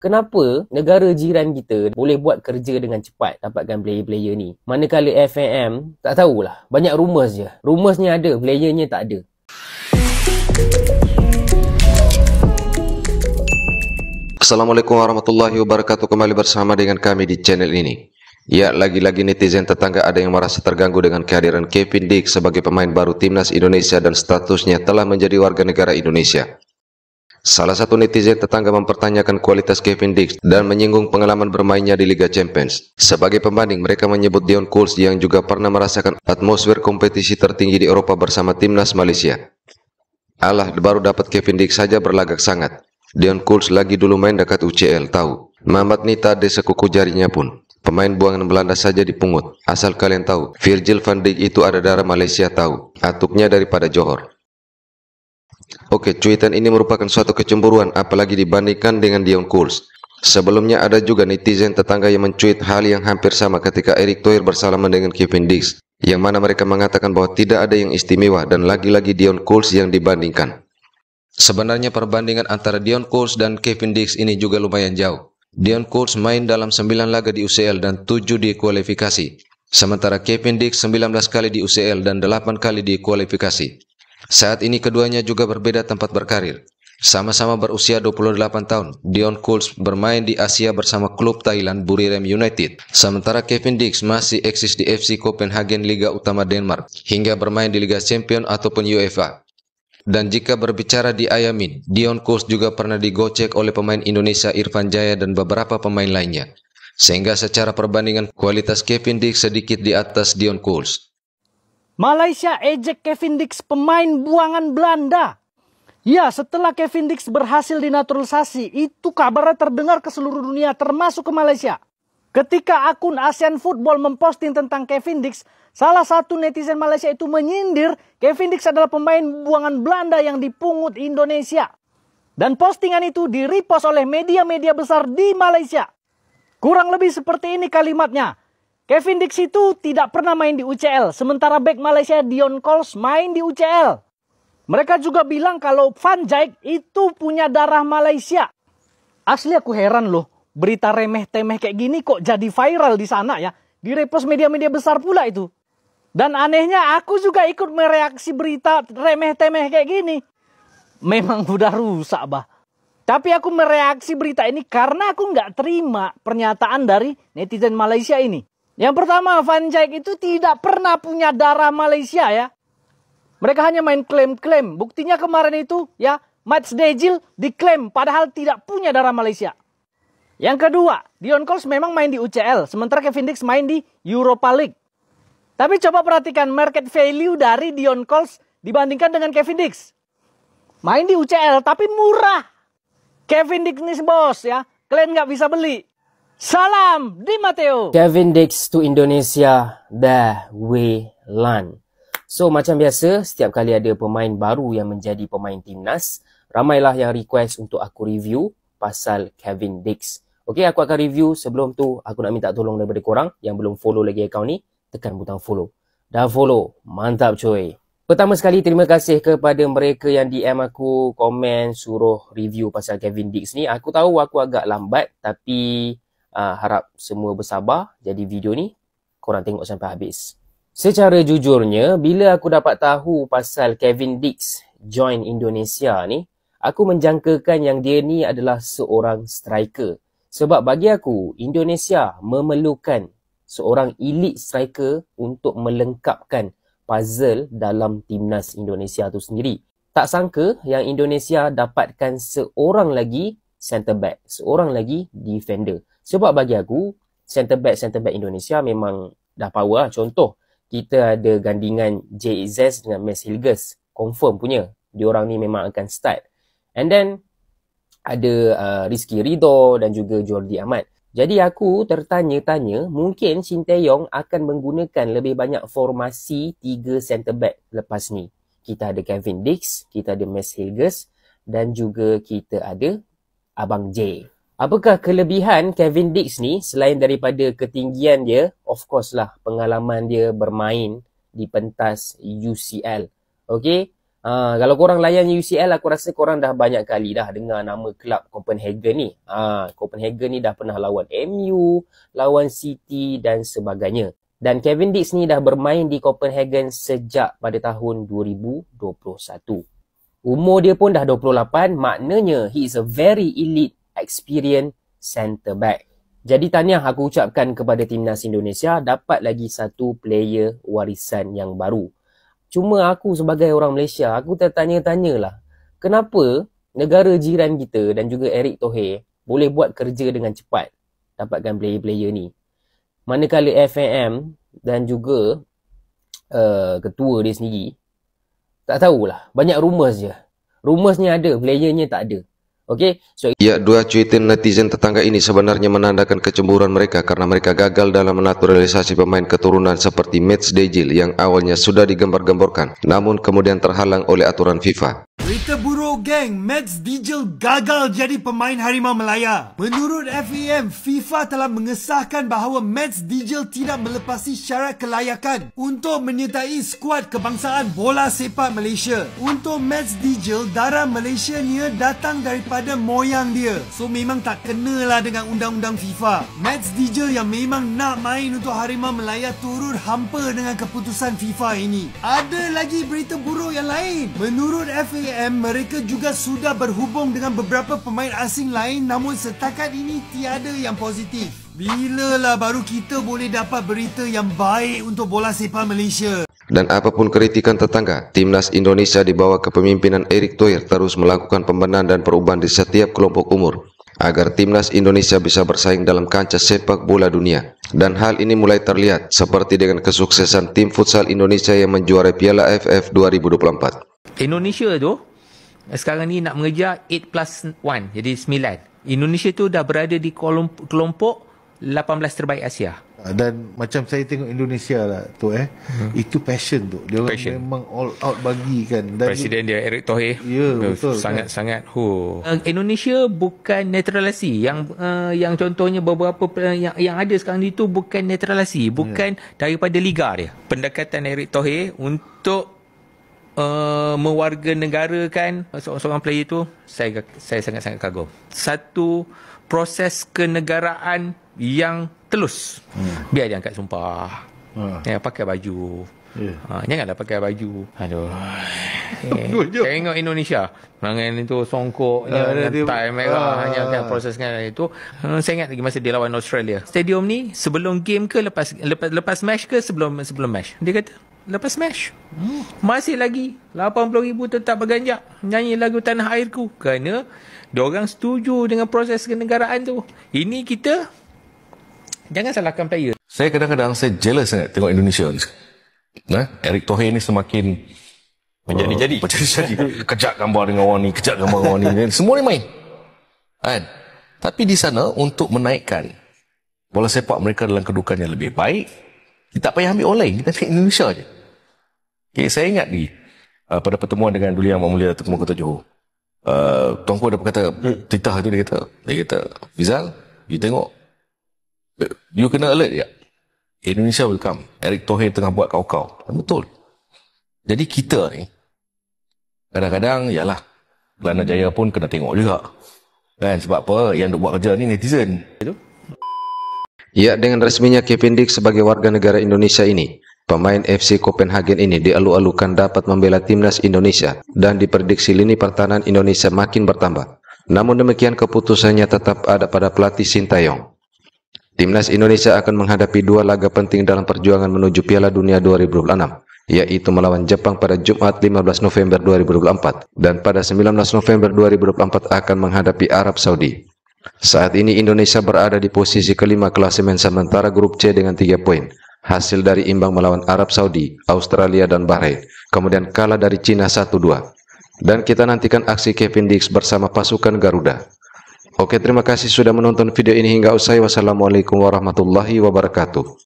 kenapa negara jiran kita boleh buat kerja dengan cepat dapatkan player-player ni. Manakala FNM, tak tahulah. Banyak rumours je. Rumours-nya ada, playernya tak ada. Assalamualaikum warahmatullahi wabarakatuh. Kembali bersama dengan kami di channel ini. Ya, lagi-lagi netizen tetangga ada yang merasa terganggu dengan kehadiran Kevin Dix sebagai pemain baru timnas Indonesia dan statusnya telah menjadi warga negara Indonesia. Salah satu netizen tetangga mempertanyakan kualitas Kevin Dix dan menyinggung pengalaman bermainnya di Liga Champions. Sebagai pembanding, mereka menyebut Deon Kools yang juga pernah merasakan atmosfer kompetisi tertinggi di Eropa bersama timnas Malaysia. Alah, baru dapat Kevin Dix saja berlagak sangat. Deon Kools lagi dulu main dekat UCL, tahu. Mamat Nita de sekuku jarinya pun. Pemain buangan Belanda saja dipungut. Asal kalian tahu, Virgil van Dijk itu ada darah Malaysia, tahu. Atuknya daripada Johor. Oke, cuitan ini merupakan suatu kecemburuan apalagi dibandingkan dengan Deon Kools. Sebelumnya ada juga netizen tetangga yang mencuit hal yang hampir sama ketika Erick Thohir bersalaman dengan Kevin Dix, yang mana mereka mengatakan bahwa tidak ada yang istimewa dan lagi-lagi Deon Kools yang dibandingkan. Sebenarnya perbandingan antara Deon Kools dan Kevin Dix ini juga lumayan jauh. Deon Kools main dalam 9 laga di UCL dan 7 di kualifikasi. Sementara Kevin Dix 19 kali di UCL dan 8 kali di kualifikasi. Saat ini keduanya juga berbeda tempat berkarir. Sama-sama berusia 28 tahun, Deon Kools bermain di Asia bersama klub Thailand Buriram United. Sementara Kevin Dix masih eksis di FC Copenhagen Liga Utama Denmark hingga bermain di Liga Champions ataupun UEFA. Dan jika berbicara di Ayamin, Deon Kools juga pernah digocek oleh pemain Indonesia Irfan Jaya dan beberapa pemain lainnya. Sehingga secara perbandingan kualitas Kevin Dix sedikit di atas Deon Kools. Malaysia ejek Kevin Dix, pemain buangan Belanda. Ya, setelah Kevin Dix berhasil dinaturalisasi, itu kabarnya terdengar ke seluruh dunia termasuk ke Malaysia. Ketika akun ASEAN Football memposting tentang Kevin Dix, salah satu netizen Malaysia itu menyindir Kevin Dix adalah pemain buangan Belanda yang dipungut Indonesia. Dan postingan itu di-repost oleh media-media besar di Malaysia. Kurang lebih seperti ini kalimatnya. Kevin Dix itu tidak pernah main di UCL, sementara bek Malaysia Deon Kools main di UCL. Mereka juga bilang kalau Van Dijk itu punya darah Malaysia. Asli aku heran loh, berita remeh-temeh kayak gini kok jadi viral di sana ya. Di-repost media-media besar pula itu. Dan anehnya aku juga ikut mereaksi berita remeh-temeh kayak gini. Memang udah rusak bah. Tapi aku mereaksi berita ini karena aku nggak terima pernyataan dari netizen Malaysia ini. Yang pertama, Van Dijk itu tidak pernah punya darah Malaysia ya. Mereka hanya main klaim-klaim. Buktinya kemarin itu ya, Mats Dejil diklaim padahal tidak punya darah Malaysia. Yang kedua, Deon Kools memang main di UCL, sementara Kevin Dix main di Europa League. Tapi coba perhatikan market value dari Deon Kools dibandingkan dengan Kevin Dix. Main di UCL tapi murah. Kevin Dix nih bos ya, kalian nggak bisa beli. Salam Di Matteo. Kevin Dix to Indonesia, dah we land. So macam biasa, setiap kali ada pemain baru yang menjadi pemain timnas, ramailah yang request untuk aku review pasal Kevin Dix. Okey, aku akan review. Sebelum tu, aku nak minta tolong daripada korang yang belum follow lagi akaun ni, tekan butang follow. Dah follow, mantap cuy. Pertama sekali, terima kasih kepada mereka yang DM aku, komen, suruh review pasal Kevin Dix ni. Aku tahu aku agak lambat, tapi harap semua bersabar. Jadi video ni, korang tengok sampai habis. Secara jujurnya, bila aku dapat tahu pasal Kevin Dix join Indonesia ni, aku menjangkakan yang dia ni adalah seorang striker. Sebab bagi aku, Indonesia memerlukan seorang elite striker untuk melengkapkan puzzle dalam timnas Indonesia tu sendiri. Tak sangka yang Indonesia dapatkan seorang lagi centre back, seorang lagi defender. Sebab bagi aku, centre back Indonesia memang dah power. Contoh, kita ada gandingan Jay Izzez dengan Max Hilgers. Confirm punya. Diorang ni memang akan start. And then, ada Rizky Ridho dan juga Jordi Amat. Jadi aku tertanya-tanya, mungkin Shin Tae-yong akan menggunakan lebih banyak formasi 3 centre back lepas ni. Kita ada Kevin Dix, kita ada Max Hilgers dan juga kita ada Abang J. Apakah kelebihan Kevin Dix ni selain daripada ketinggian dia? Of course lah, pengalaman dia bermain di pentas UCL. Okey, Kalau korang layan UCL, aku rasa korang dah banyak kali dah dengar nama kelab Copenhagen ni. Copenhagen ni dah pernah lawan MU, lawan City dan sebagainya. Dan Kevin Dix ni dah bermain di Copenhagen sejak pada tahun 2021. Umur dia pun dah 28, maknanya he is a very elite, experienced centre back. Jadi tahniah aku ucapkan kepada timnas Indonesia, dapat lagi satu player warisan yang baru. Cuma aku sebagai orang Malaysia, aku tertanya-tanyalah, kenapa negara jiran kita dan juga Eric Thohir boleh buat kerja dengan cepat dapatkan player-player ni. Manakala FAM dan juga ketua dia sendiri, tak tahulah, banyak rumours je. Rumorsnya ada, playernya tak ada. Okay, so Ya, dua cuitan netizen tetangga ini sebenarnya menandakan kecemburuan mereka karena mereka gagal dalam menaturalisasi pemain keturunan seperti Mats Dejil yang awalnya sudah digembar-gemborkan, namun kemudian terhalang oleh aturan FIFA. Berita buruk geng, Mats Dejil gagal jadi pemain Harimau Melaya. Menurut FAM, FIFA telah mengesahkan bahawa Mats Dejil tidak melepasi syarat kelayakan untuk menyertai skuad kebangsaan bola sepak Malaysia. Untuk Mats Dejil, darah Malaysianya datang daripada moyang dia. So memang tak kenalah dengan undang-undang FIFA. Mats Dejil yang memang nak main untuk Harimau Melaya turut hampa dengan keputusan FIFA ini. Ada lagi berita buruk yang lain. Menurut FAM, mereka juga sudah berhubung dengan beberapa pemain asing lain, namun setakat ini tiada yang positif. Bilalah baru kita boleh dapat berita yang baik untuk bola sepak Malaysia. Dan apapun kritikan tetangga, timnas Indonesia di bawah kepemimpinan Eric Thohir terus melakukan pembenahan dan perubahan di setiap kelompok umur agar timnas Indonesia bisa bersaing dalam kancah sepak bola dunia. Dan hal ini mulai terlihat seperti dengan kesuksesan tim futsal Indonesia yang menjuarai Piala AFF 2024. Indonesia tu sekarang ni nak mengejar 8+1, jadi 9. Indonesia tu dah berada di kelompok 18 terbaik Asia. Dan macam saya tengok Indonesia lah tu itu passion tu. Dia orang memang all out bagi kan. Dan Presiden dia Eric Thohir. Ya, betul. Sangat-sangat Indonesia bukan netralisasi. Yang contohnya beberapa yang ada sekarang ni tu bukan netralisasi, bukan daripada liga dia. Pendekatan Eric Thohir untuk mewarganegarakan seorang player tu, saya sangat-sangat kagum. Satu proses kenegaraan yang telus. Biar dia angkat sumpah. Pakai baju. Janganlah pakai baju. Aduh. Tengok Indonesia. Tangan itu songkoknya dengan tie merah. Hanya proseskan itu. Saya ingat lagi masa dia lawan Australia. Stadium ni sebelum game ke lepas match ke sebelum match? Dia kata lepas match. Masih lagi 80,000 tetap berganjak nyanyi lagu Tanah Airku. Kerana diorang setuju dengan proses kenegaraan tu. Ini kita jangan salahkan player. Saya kadang-kadang saya jealous sangat tengok Indonesia ni. Eric Thohir ni semakin menjadi-jadi. Kejap gambar dengan orang ni, kejap gambar dengan orang ni. Semua ni main. Kan? Tapi di sana untuk menaikkan bola sepak mereka dalam kedudukan yang lebih baik, kita tak payah ambil orang lain, kita ambil Indonesia je. Okay, saya ingat lagi pada pertemuan dengan Duli Yang Mulia Datuk Kota Johor. Tuanku ada berkata, titah tu dia kata, Fizal, you tengok, you kena alert ya. Indonesia will come. Eric Thohir tengah buat kau-kau. Betul. Jadi kita ni, kadang-kadang, yalah, Kelana Jaya pun kena tengok juga. Kan, sebab apa? Yang duk buat kerja ni netizen. Ya, dengan resminya Kevin Dix sebagai warga negara Indonesia ini, pemain FC Copenhagen ini dialu-alukan dapat membela timnas Indonesia dan diprediksi lini pertahanan Indonesia makin bertambah. Namun demikian keputusannya tetap ada pada pelatih Sintayong. Timnas Indonesia akan menghadapi dua laga penting dalam perjuangan menuju Piala Dunia 2026, yaitu melawan Jepang pada Jumat 15 November 2024 dan pada 19 November 2024 akan menghadapi Arab Saudi. Saat ini Indonesia berada di posisi kelima klasemen sementara grup C dengan 3 poin, hasil dari imbang melawan Arab Saudi, Australia dan Bahrain, kemudian kalah dari Cina 1-2. Dan kita nantikan aksi Kevin Dix bersama pasukan Garuda. Oke, terima kasih sudah menonton video ini hingga usai. Wassalamualaikum warahmatullahi wabarakatuh.